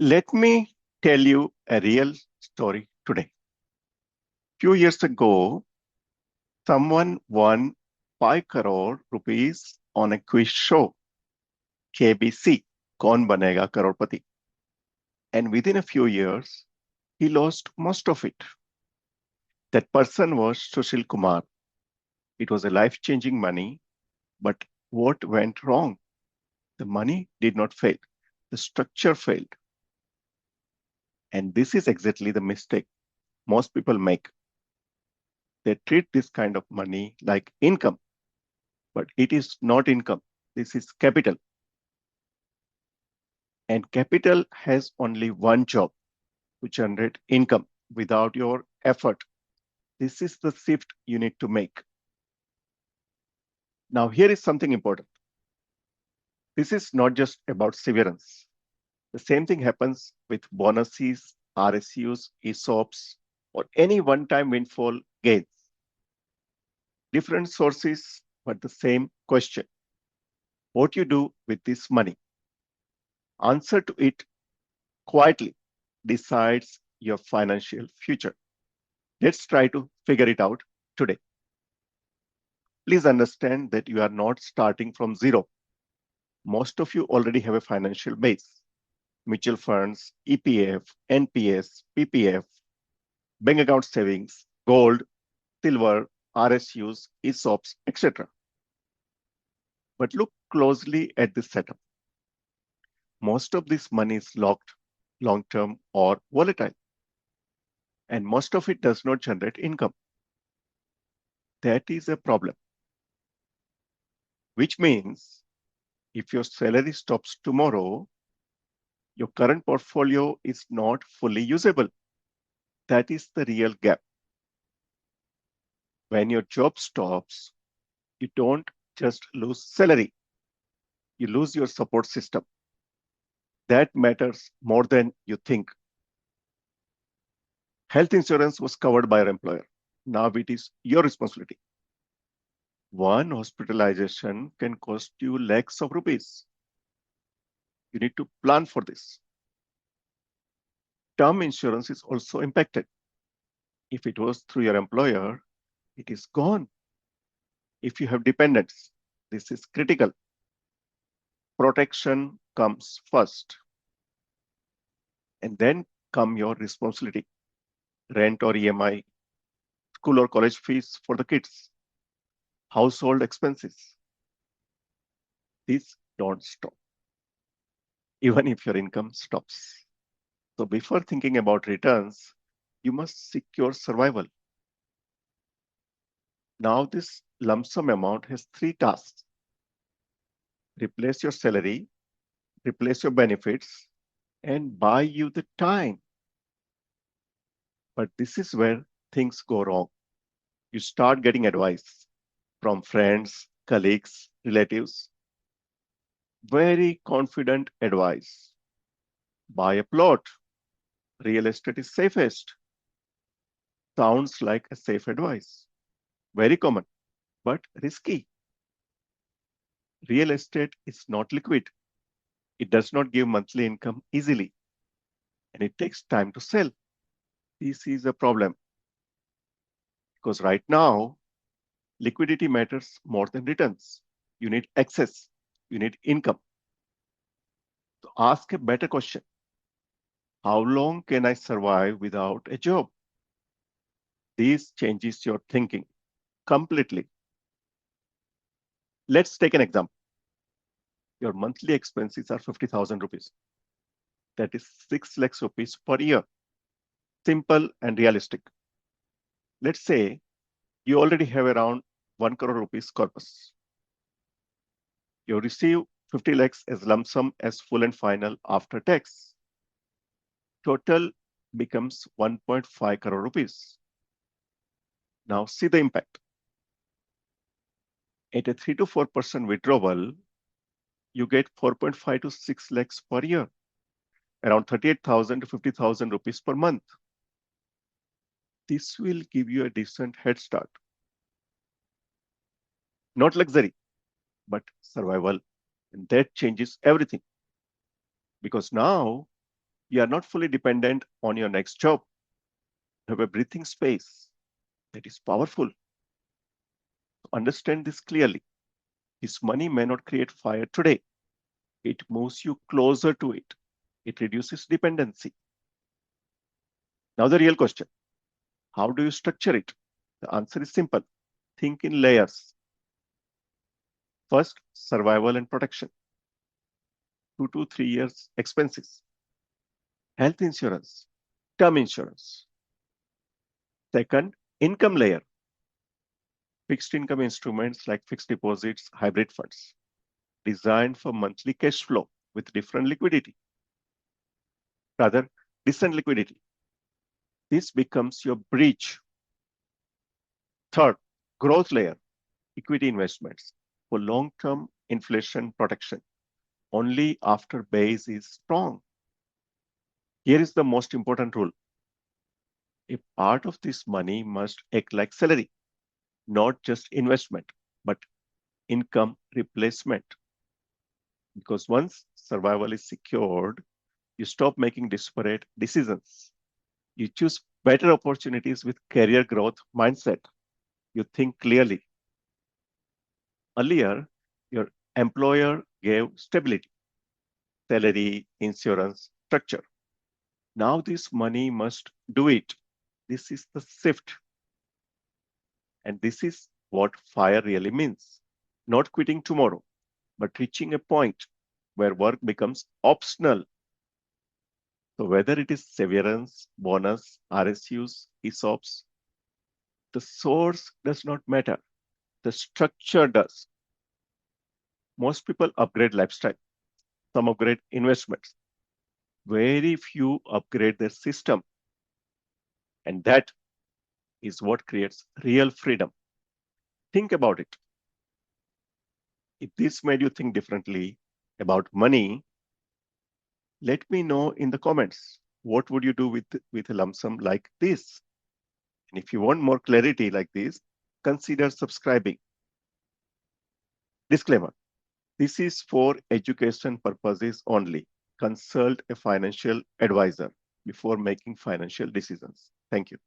Let me tell you a real story today. Few years ago, someone won 5 crore rupees on a quiz show, KBC, Kaun Banega Crorepati. And within a few years, he lost most of it. That person was Sushil Kumar. It was a life-changing money, but what went wrong? The money did not fail. The structure failed. And this is exactly the mistake most people make. They treat this kind of money like income, but it is not income. This is capital. And capital has only one job, to generate income without your effort. This is the shift you need to make. Now, here is something important. This is not just about severance. The same thing happens with bonuses, RSUs, ESOPs, or any one-time windfall gains. Different sources, but the same question. What you do with this money? Answer to it quietly decides your financial future. Let's try to figure it out today. Please understand that you are not starting from zero. Most of you already have a financial base. Mutual funds, EPF, NPS, PPF, bank account savings, gold, silver, RSUs, ESOPs, etc. But look closely at this setup. Most of this money is locked, long-term, or volatile. And most of it does not generate income. That is a problem. Which means if your salary stops tomorrow, your current portfolio is not fully usable. That is the real gap. When your job stops, you don't just lose salary, you lose your support system. That matters more than you think. Health insurance was covered by your employer. Now it is your responsibility. One hospitalization can cost you lakhs of rupees. You need to plan for this. Term insurance is also impacted. If it was through your employer, it is gone. If you have dependents, this is critical. Protection comes first. And then come your responsibility. Rent or EMI, school or college fees for the kids, household expenses. These don't stop, even if your income stops. So before thinking about returns, you must secure survival. Now this lump sum amount has 3 tasks. Replace your salary, replace your benefits, and buy you the time. But this is where things go wrong. You start getting advice from friends, colleagues, relatives. Very confident advice. Buy a plot. Real estate is safest. Sounds like a safe advice. Very common, but risky. Real estate is not liquid. It does not give monthly income easily, and it takes time to sell. This is a problem because right now, liquidity matters more than returns. You need access, you need income. So ask a better question. How long can I survive without a job? This changes your thinking completely. Let's take an example. Your monthly expenses are 50,000 rupees. That is 6 lakhs rupees per year. Simple and realistic. Let's say you already have around 1 crore rupees corpus. You receive 50 lakhs as lump sum as full and final after tax. Total becomes 1.5 crore rupees. Now see the impact. At a 3 to 4% withdrawal, you get 4.5 to 6 lakhs per year, around 38,000 to 50,000 rupees per month. This will give you a decent head start. Not luxury, but survival. And that changes everything. Because now You are not fully dependent on your next job. You have a breathing space that is powerful. Understand this clearly. This money may not create fire today. It moves you closer to it. It reduces dependency. Now, the real question, how do you structure it? The answer is simple. Think in layers. First, survival and protection. 2 to 3 years expenses. Health insurance, term insurance. Second, income layer. Fixed income instruments like fixed deposits, hybrid funds, designed for monthly cash flow with different liquidity. Rather, distant liquidity. This becomes your bridge. Third, growth layer, equity investments for long-term inflation protection, only after base is strong. Here is the most important rule. A part of this money must act like salary, not just investment, but income replacement. Because once survival is secured, you stop making disparate decisions. You choose better opportunities with career growth mindset. You think clearly. Earlier, your employer gave stability, salary, insurance, structure. Now this money must do it. This is the shift. And this is what FIRE really means. Not quitting tomorrow, but reaching a point where work becomes optional. So whether it is severance, bonus, RSUs, ESOPs, the source does not matter. The structure does. Most people upgrade lifestyle. Some upgrade investments. Very few upgrade their system. And that is what creates real freedom. Think about it. If this made you think differently about money, let me know in the comments. What would you do with a lump sum like this? And if you want more clarity like this, consider subscribing. Disclaimer. This is for education purposes only. Consult a financial advisor before making financial decisions. Thank you.